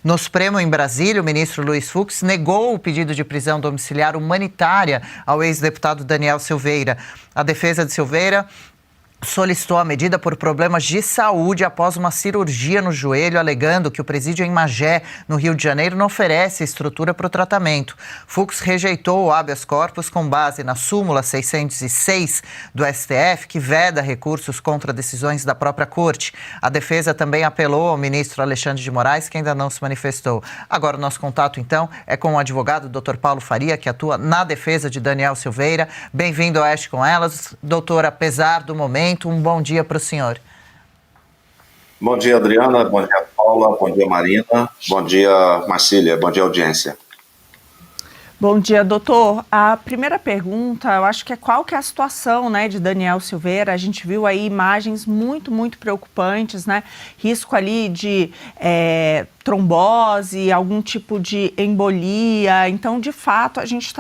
No Supremo, em Brasília, o ministro Luiz Fux negou o pedido de prisão domiciliar humanitária ao ex-deputado Daniel Silveira. A defesa de Silveira solicitou a medida por problemas de saúde após uma cirurgia no joelho, alegando que o presídio em Magé, no Rio de Janeiro, não oferece estrutura para o tratamento. Fux rejeitou o habeas corpus com base na súmula 606 do STF, que veda recursos contra decisões da própria corte. A defesa também apelou ao ministro Alexandre de Moraes, que ainda não se manifestou. Agora, o nosso contato, então, é com o advogado Dr. Paulo Faria, que atua na defesa de Daniel Silveira. Bem-vindo ao Oeste com Elas. Doutor, apesar do momento, um bom dia para o senhor. Bom dia, Adriana. Bom dia, Paula. Bom dia, Marina. Bom dia, Marcília. Bom dia, audiência. Bom dia, doutor. A primeira pergunta, eu acho que é qual que é a situação, né, de Daniel Silveira. A gente viu aí imagens muito preocupantes, né? Risco ali de trombose, algum tipo de embolia. Então, de fato, a gente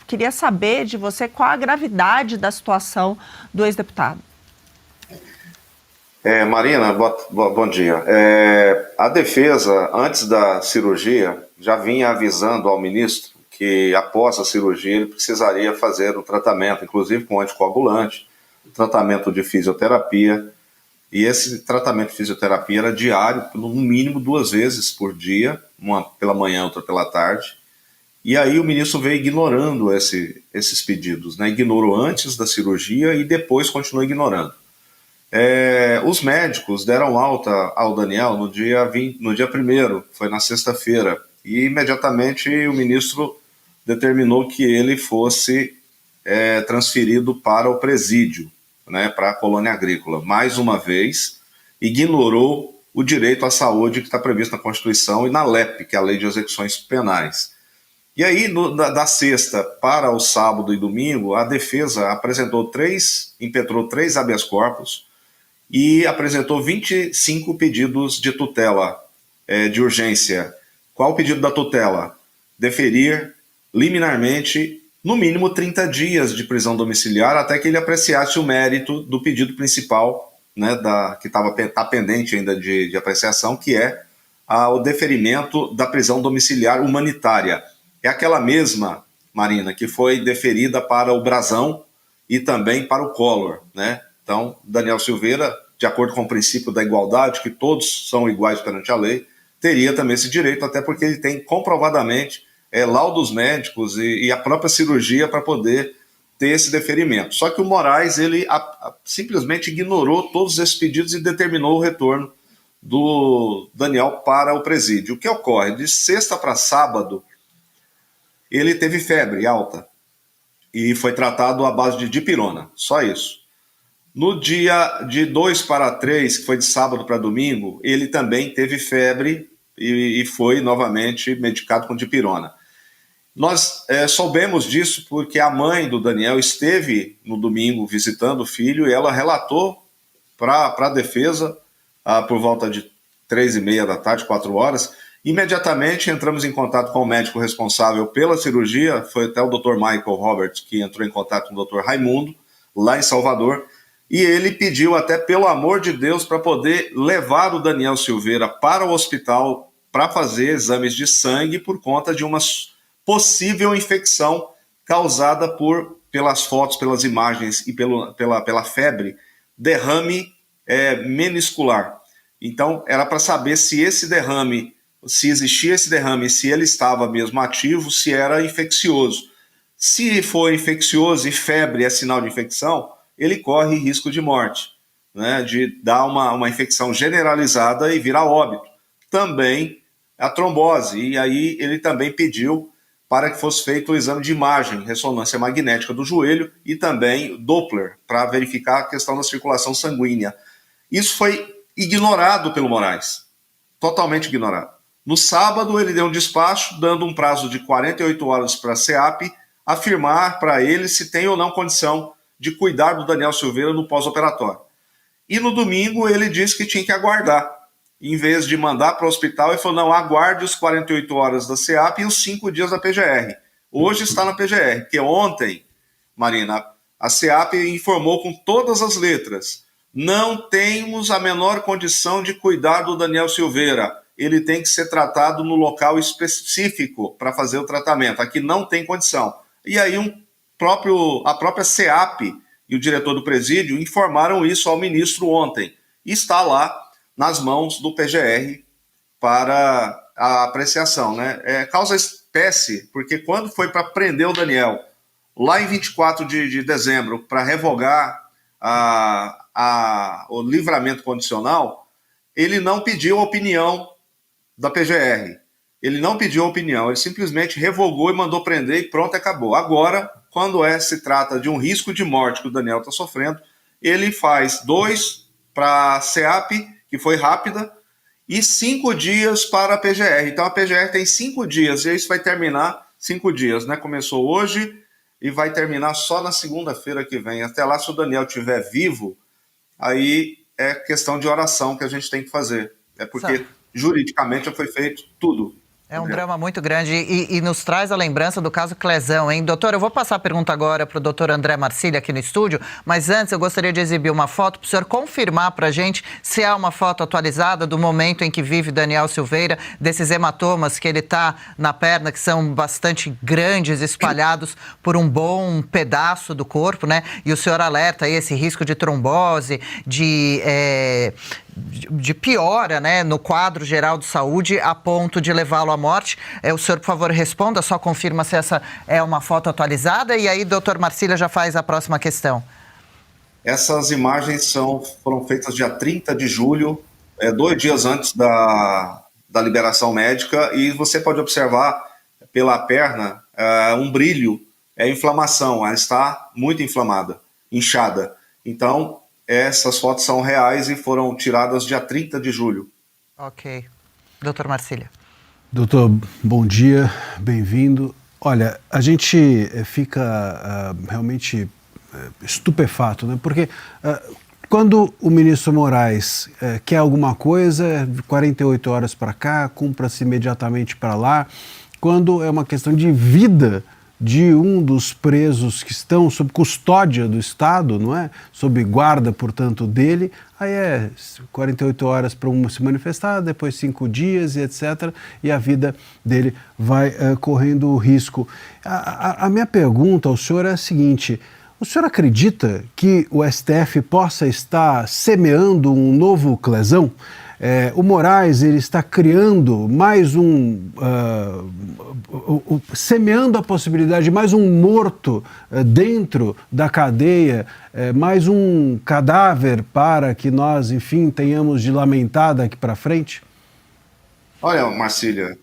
queria saber de você qual a gravidade da situação do ex-deputado. Marina, bom dia. A defesa, antes da cirurgia, já vinha avisando ao ministro que após a cirurgia ele precisaria fazer o tratamento, inclusive com anticoagulante, tratamento de fisioterapia, e esse tratamento de fisioterapia era diário, no mínimo 2 vezes por dia, uma pela manhã, outra pela tarde, e aí o ministro veio ignorando esses pedidos, né? Ignorou antes da cirurgia e depois continuou ignorando. Os médicos deram alta ao Daniel no dia 1º, foi na sexta-feira, e imediatamente o ministro determinou que ele fosse transferido para o presídio, né, para a colônia agrícola. Mais uma vez, ignorou o direito à saúde que está previsto na Constituição e na LEP, que é a Lei de Execuções Penais. E aí, da sexta para o sábado e domingo, a defesa impetrou 3 habeas corpus, e apresentou 25 pedidos de tutela de urgência. Qual o pedido da tutela? Deferir liminarmente, no mínimo 30 dias de prisão domiciliar, até que ele apreciasse o mérito do pedido principal, né, que está pendente ainda de apreciação, que é o deferimento da prisão domiciliar humanitária. É aquela mesma, Marina, que foi deferida para o Brazão e também para o Collor, né? Então, Daniel Silveira, de acordo com o princípio da igualdade, que todos são iguais perante a lei, teria também esse direito, até porque ele tem comprovadamente laudos médicos e a própria cirurgia para poder ter esse deferimento. Só que o Moraes, ele simplesmente ignorou todos esses pedidos e determinou o retorno do Daniel para o presídio. O que ocorre? De sexta para sábado, ele teve febre alta e foi tratado à base de dipirona, só isso. No dia de 2 para 3, que foi de sábado para domingo, ele também teve febre e foi novamente medicado com dipirona. Nós soubemos disso porque a mãe do Daniel esteve no domingo visitando o filho e ela relatou para a defesa por volta de 3h30 da tarde, 4 horas. Imediatamente entramos em contato com o médico responsável pela cirurgia, foi até o Dr. Michael Roberts que entrou em contato com o Dr. Raimundo, lá em Salvador, e ele pediu até, pelo amor de Deus, para poder levar o Daniel Silveira para o hospital para fazer exames de sangue por conta de uma possível infecção causada pelas fotos, pelas imagens e pela febre, derrame meniscular. Então, era para saber se esse derrame, se existia esse derrame, se ele estava mesmo ativo, se era infeccioso. Se for infeccioso e febre é sinal de infecção, ele corre risco de morte, né, de dar uma infecção generalizada e virar óbito. Também a trombose, e aí ele também pediu para que fosse feito o exame de imagem, ressonância magnética do joelho e também Doppler, para verificar a questão da circulação sanguínea. Isso foi ignorado pelo Moraes, totalmente ignorado. No sábado, ele deu um despacho, dando um prazo de 48 horas para a SEAP afirmar para ele se tem ou não condição de cuidar do Daniel Silveira no pós-operatório. E no domingo, ele disse que tinha que aguardar. Em vez de mandar para o hospital, ele falou, não, aguarde os 48 horas da SEAP e os 5 dias da PGR. Hoje está na PGR, porque ontem, Marina, a SEAP informou com todas as letras, não temos a menor condição de cuidar do Daniel Silveira. ele tem que ser tratado no local específico para fazer o tratamento. Aqui não tem condição. E aí a própria SEAP e o diretor do presídio informaram isso ao ministro ontem. E está lá nas mãos do PGR para a apreciação, né? Causa espécie, porque quando foi para prender o Daniel, lá em 24 de dezembro, para revogar o livramento condicional, ele não pediu a opinião da PGR. Ele não pediu a opinião, ele simplesmente revogou e mandou prender e pronto, acabou. Agora, quando se trata de um risco de morte que o Daniel está sofrendo, ele faz 2 para a SEAP, que foi rápida, e 5 dias para a PGR. Então a PGR tem 5 dias, e isso vai terminar 5 dias, né? Começou hoje e vai terminar só na segunda-feira que vem. Até lá, se o Daniel estiver vivo, aí é questão de oração que a gente tem que fazer. É porque juridicamente já foi feito tudo. É um drama muito grande e nos traz a lembrança do caso Clezão, hein? Doutor, eu vou passar a pergunta agora para o doutor André Marcília aqui no estúdio, mas antes eu gostaria de exibir uma foto para o senhor confirmar para a gente se há uma foto atualizada do momento em que vive Daniel Silveira, desses hematomas que ele está na perna, que são bastante grandes, espalhados por um bom pedaço do corpo, né? E o senhor alerta aí esse risco de trombose, de piora, né, no quadro geral de saúde a ponto de levá-lo à morte. O senhor, por favor, responda, só confirma se essa é uma foto atualizada e aí, doutor Marcília, já faz a próxima questão. Essas imagens foram feitas dia 30 de julho, 2 dias antes da liberação médica, e você pode observar pela perna um brilho, inflamação, ela está muito inflamada, inchada. Então, essas fotos são reais e foram tiradas dia 30 de julho. Ok. Doutor Marcília. Doutor, bom dia, bem-vindo. Olha, a gente fica realmente estupefato, né? Porque quando o ministro Moraes quer alguma coisa, 48 horas para cá, cumpra-se imediatamente para lá. Quando é uma questão de vida de um dos presos que estão sob custódia do Estado, não é? Sob guarda, portanto, dele, aí 48 horas para um se manifestar, depois 5 dias e etc. E a vida dele vai correndo risco. A minha pergunta ao senhor é a seguinte: o senhor acredita que o STF possa estar semeando um novo Clezão? O Moraes ele está criando mais semeando a possibilidade de mais um morto dentro da cadeia, mais um cadáver para que nós, enfim, tenhamos de lamentar daqui para frente? Olha, Marcília,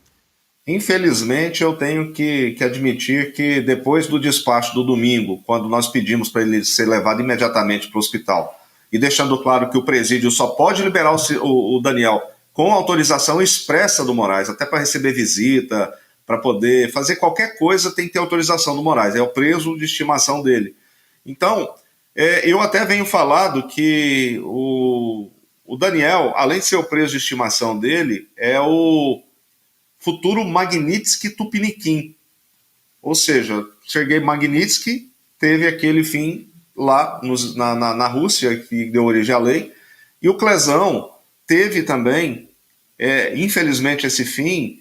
infelizmente eu tenho que admitir que depois do despacho do domingo, quando nós pedimos para ele ser levado imediatamente para o hospital, e deixando claro que o presídio só pode liberar o Daniel com autorização expressa do Moraes, até para receber visita, para poder fazer qualquer coisa tem que ter autorização do Moraes, é o preso de estimação dele. Então, eu até venho falado que o Daniel, além de ser o preso de estimação dele, é o futuro Magnitsky Tupiniquim. Ou seja, Sergei Magnitsky teve aquele fim lá na Rússia, que deu origem à lei, e o Clezão teve também, infelizmente, esse fim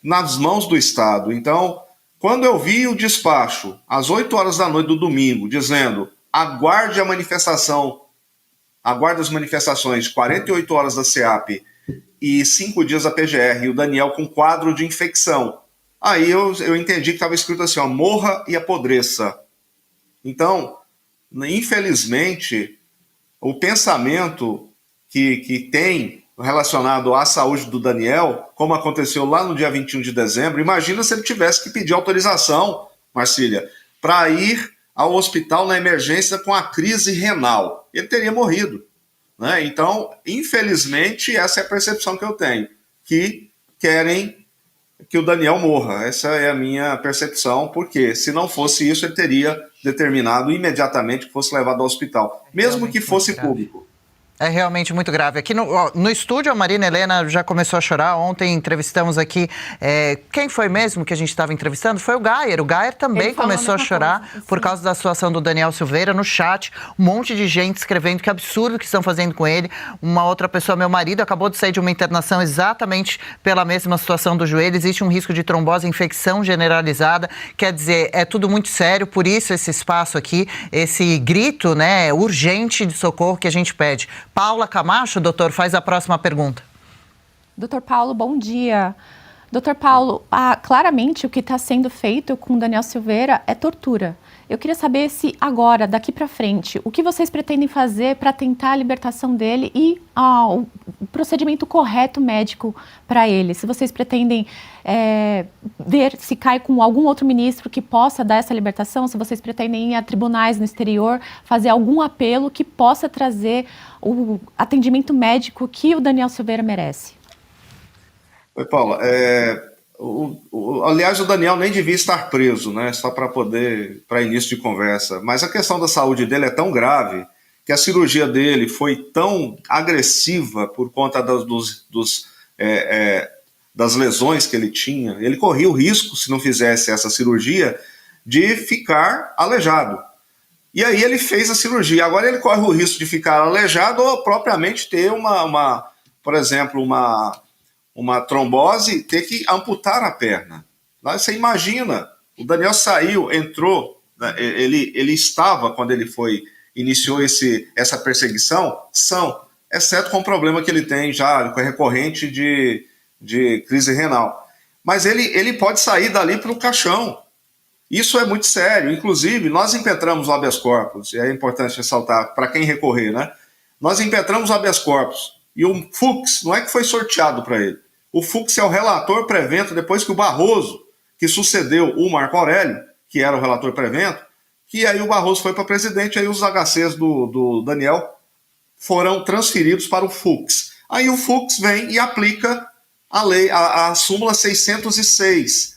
nas mãos do Estado. Então, quando eu vi o despacho, às 8 horas da noite do domingo, dizendo aguarde a manifestação, aguarde as manifestações, 48 horas da SEAP e 5 dias da PGR, e o Daniel com quadro de infecção, aí eu entendi que estava escrito assim, ó, morra e apodreça. Então, infelizmente, o pensamento que tem relacionado à saúde do Daniel, como aconteceu lá no dia 21 de dezembro, imagina se ele tivesse que pedir autorização, Marcília, para ir ao hospital na emergência com a crise renal. Ele teria morrido, né? Então, infelizmente, essa é a percepção que eu tenho, que querem que o Daniel morra. Essa é a minha percepção, porque se não fosse isso, ele teria determinado imediatamente que fosse levado ao hospital, mesmo que fosse público. É realmente muito grave. Aqui no estúdio, a Marina Helena já começou a chorar. Ontem entrevistamos aqui, quem foi mesmo que a gente estava entrevistando? Foi o Gayer. O Gayer também começou a chorar por causa da situação do Daniel Silveira no chat. Um monte de gente escrevendo que absurdo que estão fazendo com ele. Uma outra pessoa, meu marido, acabou de sair de uma internação exatamente pela mesma situação do joelho. Existe um risco de trombose, infecção generalizada. Quer dizer, é tudo muito sério. Por isso esse espaço aqui, esse grito, né, urgente de socorro que a gente pede. Paula Camacho, doutor, faz a próxima pergunta. Doutor Paulo, bom dia. Doutor Paulo, claramente o que está sendo feito com o Daniel Silveira é tortura. Eu queria saber se agora, daqui para frente, o que vocês pretendem fazer para tentar a libertação dele e o procedimento correto médico para ele? Se vocês pretendem ver se cai com algum outro ministro que possa dar essa libertação, se vocês pretendem ir a tribunais no exterior, fazer algum apelo que possa trazer o atendimento médico que o Daniel Silveira merece. Oi, Paula. Aliás, o Daniel nem devia estar preso, né? Só para início de conversa. Mas a questão da saúde dele é tão grave que a cirurgia dele foi tão agressiva por conta das lesões que ele tinha. Ele corria o risco, se não fizesse essa cirurgia, de ficar aleijado. E aí ele fez a cirurgia. Agora ele corre o risco de ficar aleijado ou propriamente ter por exemplo, uma trombose, ter que amputar a perna. Você imagina, o Daniel saiu, entrou, né, ele estava, quando ele iniciou essa perseguição, exceto com o problema que ele tem já recorrente de crise renal. Mas ele pode sair dali para o caixão. Isso é muito sério. Inclusive, nós impetramos o habeas corpus, e é importante ressaltar para quem recorrer, né? Nós impetramos o habeas corpus, e o Fux não é que foi sorteado para ele. O Fux é o relator prevento, depois que o Barroso, que sucedeu o Marco Aurélio, que era o relator prevento, que aí o Barroso foi para presidente, aí os HCs do Daniel foram transferidos para o Fux. Aí o Fux vem e aplica a lei, a súmula 606.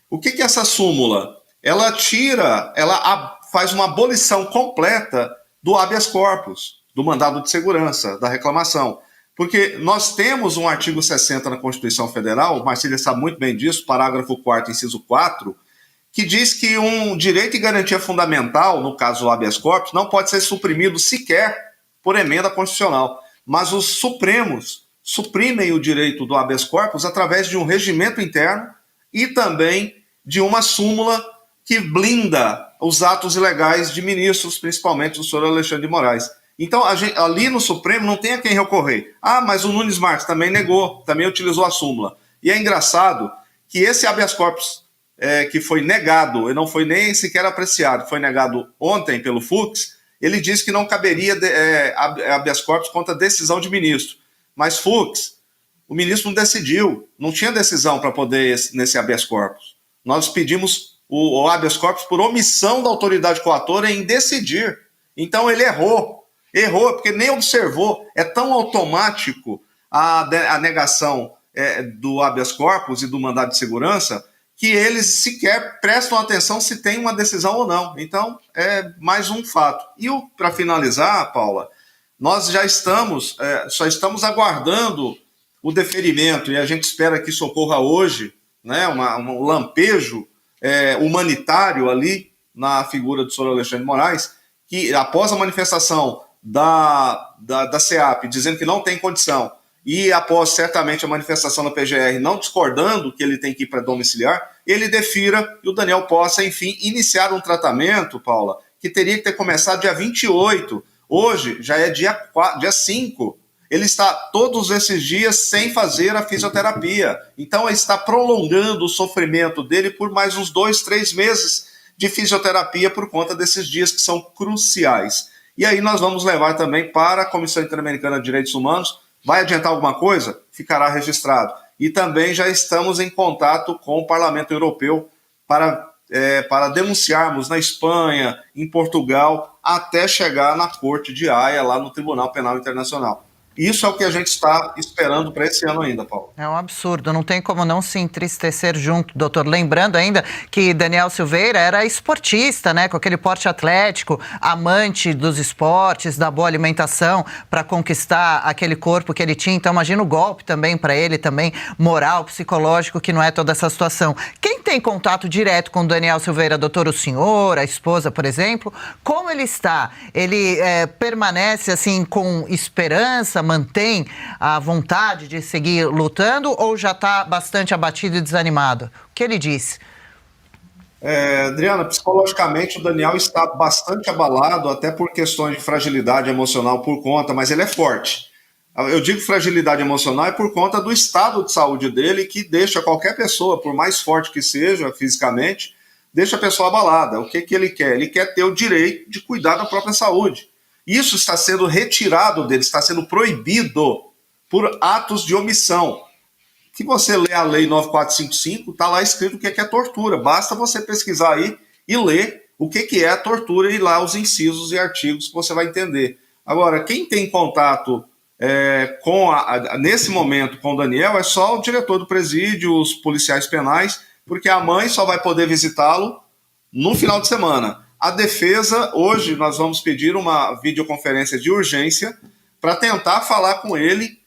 O que é essa súmula? Ela faz uma abolição completa do habeas corpus, do mandado de segurança, da reclamação. Porque nós temos um artigo 60 na Constituição Federal, o Marcília sabe muito bem disso, parágrafo 4º, inciso 4, que diz que um direito e garantia fundamental, no caso do habeas corpus, não pode ser suprimido sequer por emenda constitucional. Mas os Supremos suprimem o direito do habeas corpus através de um regimento interno e também de uma súmula que blinda os atos ilegais de ministros, principalmente do senhor Alexandre de Moraes. Então, ali no Supremo não tem a quem recorrer. Mas o Nunes Marques também negou, também utilizou a súmula. E é engraçado que esse habeas corpus que foi negado, e não foi nem sequer apreciado, foi negado ontem pelo Fux, ele disse que não caberia habeas corpus contra decisão de ministro. Mas Fux, o ministro não decidiu, não tinha decisão para poder nesse habeas corpus. Nós pedimos o habeas corpus por omissão da autoridade coatora em decidir. Então ele errou porque nem observou. É tão automático a negação do habeas corpus e do mandado de segurança que eles sequer prestam atenção se tem uma decisão ou não. Então, é mais um fato. E para finalizar, Paula, nós já só estamos aguardando o deferimento, e a gente espera que isso ocorra hoje, né, um lampejo humanitário ali na figura do senhor Alexandre de Moraes, que após a manifestação da SEAP dizendo que não tem condição, e após certamente a manifestação da PGR não discordando que ele tem que ir para domiciliar, ele defira e o Daniel possa, enfim, iniciar um tratamento, Paula, que teria que ter começado dia 28. Hoje já é dia 5. Ele está todos esses dias sem fazer a fisioterapia. Então ele está prolongando o sofrimento dele por mais uns 2, 3 meses de fisioterapia por conta desses dias que são cruciais. E aí nós vamos levar também para a Comissão Interamericana de Direitos Humanos. Vai adiantar alguma coisa? Ficará registrado. E também já estamos em contato com o Parlamento Europeu para denunciarmos na Espanha, em Portugal, até chegar na Corte de Haia, lá no Tribunal Penal Internacional. Isso é o que a gente está esperando para esse ano ainda, Paulo. É um absurdo, não tem como não se entristecer junto, doutor. Lembrando ainda que Daniel Silveira era esportista, né, com aquele porte atlético, amante dos esportes, da boa alimentação, para conquistar aquele corpo que ele tinha. Então imagina o golpe também para ele, também moral, psicológico, que não é toda essa situação. Quem tem contato direto com o Daniel Silveira, doutor, o senhor, a esposa, por exemplo, como ele está? Ele permanece assim com esperança, mantém a vontade de seguir lutando ou já está bastante abatido e desanimado? O que ele disse? Adriana, psicologicamente o Daniel está bastante abalado, até por questões de fragilidade emocional por conta, mas ele é forte. Eu digo fragilidade emocional é por conta do estado de saúde dele, que deixa qualquer pessoa, por mais forte que seja fisicamente, deixa a pessoa abalada. O que ele quer? Ele quer ter o direito de cuidar da própria saúde. Isso está sendo retirado dele, está sendo proibido por atos de omissão. Se você lê a Lei 9455, está lá escrito o que é tortura. Basta você pesquisar aí e ler o que é a tortura e lá os incisos e artigos que você vai entender. Agora, quem tem contato nesse momento com o Daniel é só o diretor do presídio, os policiais penais, porque a mãe só vai poder visitá-lo no final de semana. A defesa, hoje nós vamos pedir uma videoconferência de urgência para tentar falar com ele,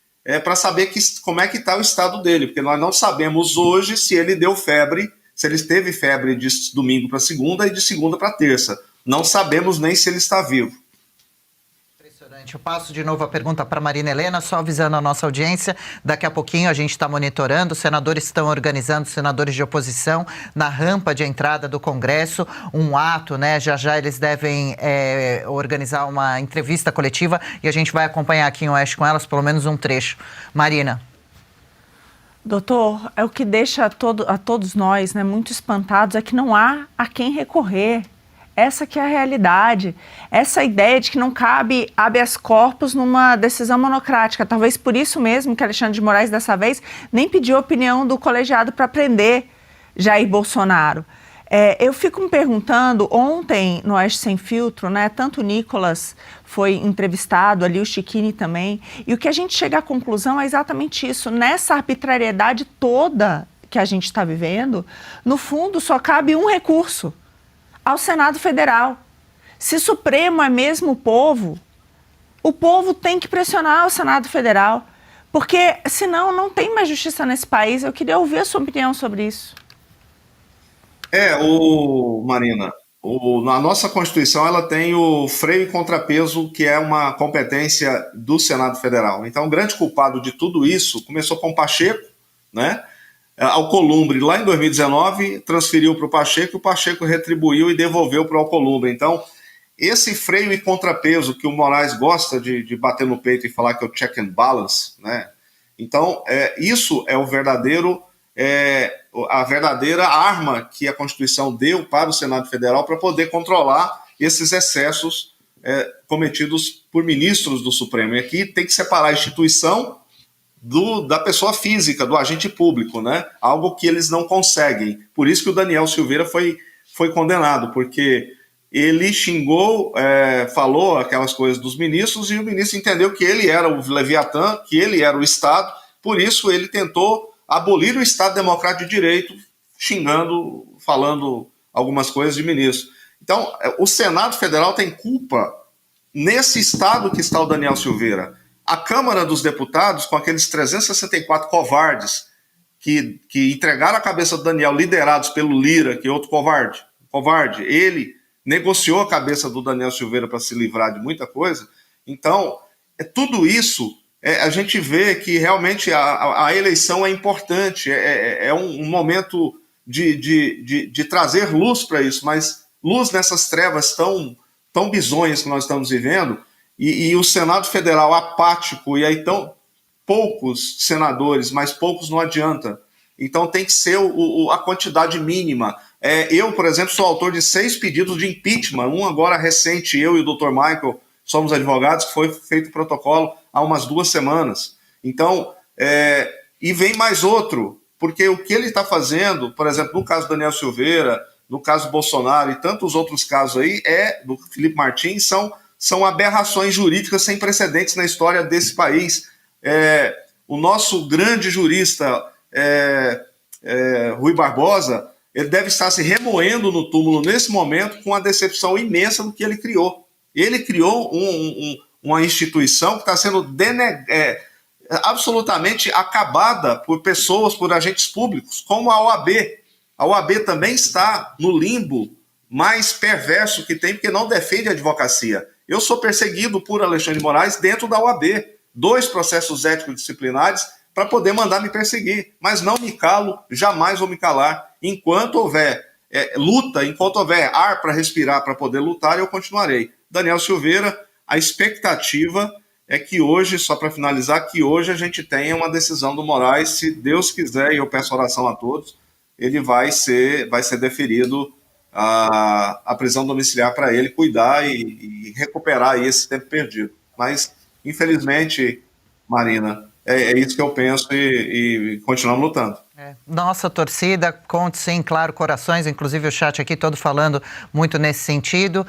para saber como é que está o estado dele, porque nós não sabemos hoje se ele deu febre, se ele teve febre de domingo para segunda e de segunda para terça. Não sabemos nem se ele está vivo. Eu passo de novo a pergunta para Marina Helena, só avisando a nossa audiência, daqui a pouquinho a gente está monitorando, os senadores estão organizando, os senadores de oposição, na rampa de entrada do Congresso, um ato, né? Já eles devem organizar uma entrevista coletiva e a gente vai acompanhar aqui em Oeste com elas, pelo menos um trecho. Marina. Doutor, o que deixa a todos nós, né, muito espantados é que não há a quem recorrer. Essa que é a realidade, essa ideia de que não cabe habeas corpus numa decisão monocrática. Talvez por isso mesmo que Alexandre de Moraes, dessa vez, nem pediu a opinião do colegiado para prender Jair Bolsonaro. Eu fico me perguntando, ontem no Oeste Sem Filtro, né, tanto o Nicolas foi entrevistado, ali o Chiquini também, e o que a gente chega à conclusão é exatamente isso. Nessa arbitrariedade toda que a gente está vivendo, no fundo só cabe um recurso: ao Senado Federal. Se Supremo é mesmo o povo tem que pressionar o Senado Federal, porque senão não tem mais justiça nesse país. Eu queria ouvir a sua opinião sobre isso. Marina, a nossa Constituição ela tem o freio e contrapeso, que é uma competência do Senado Federal. Então, o grande culpado de tudo isso começou com o Pacheco, né? Alcolumbre, lá em 2019, transferiu para o Pacheco retribuiu e devolveu para o Alcolumbre. Então, esse freio e contrapeso que o Moraes gosta de bater no peito e falar que é o check and balance, né? Então, isso é a verdadeira arma que a Constituição deu para o Senado Federal para poder controlar esses excessos cometidos por ministros do Supremo. E aqui tem que separar a instituição da pessoa física, do agente público, né? Algo que eles não conseguem. Por isso que o Daniel Silveira foi condenado, porque ele xingou, falou aquelas coisas dos ministros e o ministro entendeu que ele era o Leviatã, que ele era o Estado, por isso ele tentou abolir o Estado Democrático de Direito, xingando, falando algumas coisas de ministro. Então, o Senado Federal tem culpa nesse estado que está o Daniel Silveira. A Câmara dos Deputados, com aqueles 364 covardes que entregaram a cabeça do Daniel, liderados pelo Lira, que é outro covarde, ele negociou a cabeça do Daniel Silveira para se livrar de muita coisa. Então, tudo isso, a gente vê que realmente a eleição é importante, é um momento de trazer luz para isso, mas luz nessas trevas tão bizonhas que nós estamos vivendo. E o Senado Federal apático, e aí tão poucos senadores, mas poucos não adianta. Então tem que ser a quantidade mínima. Eu, por exemplo, sou autor de 6 pedidos de impeachment, um agora recente, eu e o Dr. Michael somos advogados, que foi feito protocolo há umas 2 semanas. Então, e vem mais outro, porque o que ele está fazendo, por exemplo, no caso do Daniel Silveira, no caso do Bolsonaro e tantos outros casos aí, do Felipe Martins, são aberrações jurídicas sem precedentes na história desse país. O nosso grande jurista, Rui Barbosa, ele deve estar se remoendo no túmulo nesse momento com a decepção imensa do que ele criou. Ele criou uma instituição que está sendo absolutamente acabada por pessoas, por agentes públicos, como a OAB. A OAB também está no limbo mais perverso que tem, porque não defende a advocacia. Eu sou perseguido por Alexandre de Moraes dentro da OAB. 2 processos éticos disciplinares para poder mandar me perseguir. Mas não me calo, jamais vou me calar. Enquanto houver luta, enquanto houver ar para respirar, para poder lutar, eu continuarei. Daniel Silveira, a expectativa é que hoje, só para finalizar, que hoje a gente tenha uma decisão do Moraes, se Deus quiser, e eu peço oração a todos, ele vai ser deferido a prisão domiciliar para ele cuidar e recuperar aí esse tempo perdido. Mas, infelizmente, Marina, é isso que eu penso e continuamos lutando. Nossa torcida, conte sim, claro, corações, inclusive o chat aqui todo falando muito nesse sentido.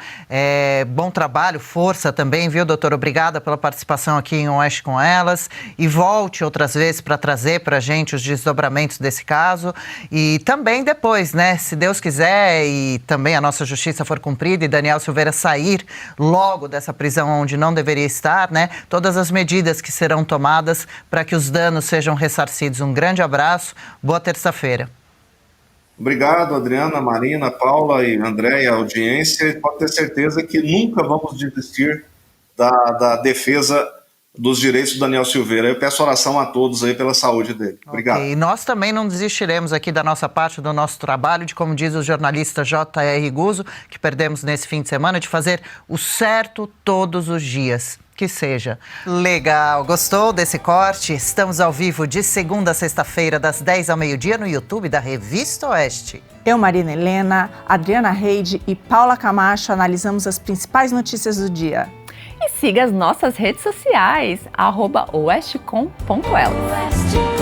Bom trabalho, força também, viu, doutor? Obrigada pela participação aqui em Oeste com Elas. E volte outras vezes para trazer para a gente os desdobramentos desse caso. E também depois, né, se Deus quiser e também a nossa justiça for cumprida e Daniel Silveira sair logo dessa prisão onde não deveria estar, né, todas as medidas que serão tomadas para que os danos sejam ressarcidos. Um grande abraço. Boa terça-feira. Obrigado, Adriana, Marina, Paula e André e a audiência. Pode ter certeza que nunca vamos desistir da defesa dos direitos do Daniel Silveira. Eu peço oração a todos aí pela saúde dele. Obrigado. E nós também não desistiremos aqui da nossa parte, do nosso trabalho, de, como diz o jornalista J.R. Guzzo, que perdemos nesse fim de semana, de fazer o certo todos os dias. Que seja. Legal, gostou desse corte? Estamos ao vivo de segunda a sexta-feira, das 10 ao meio-dia, no YouTube da Revista Oeste. Eu, Marina Helena, Adriana Reide e Paula Camacho analisamos as principais notícias do dia. E siga as nossas redes sociais, @oestecom.elas.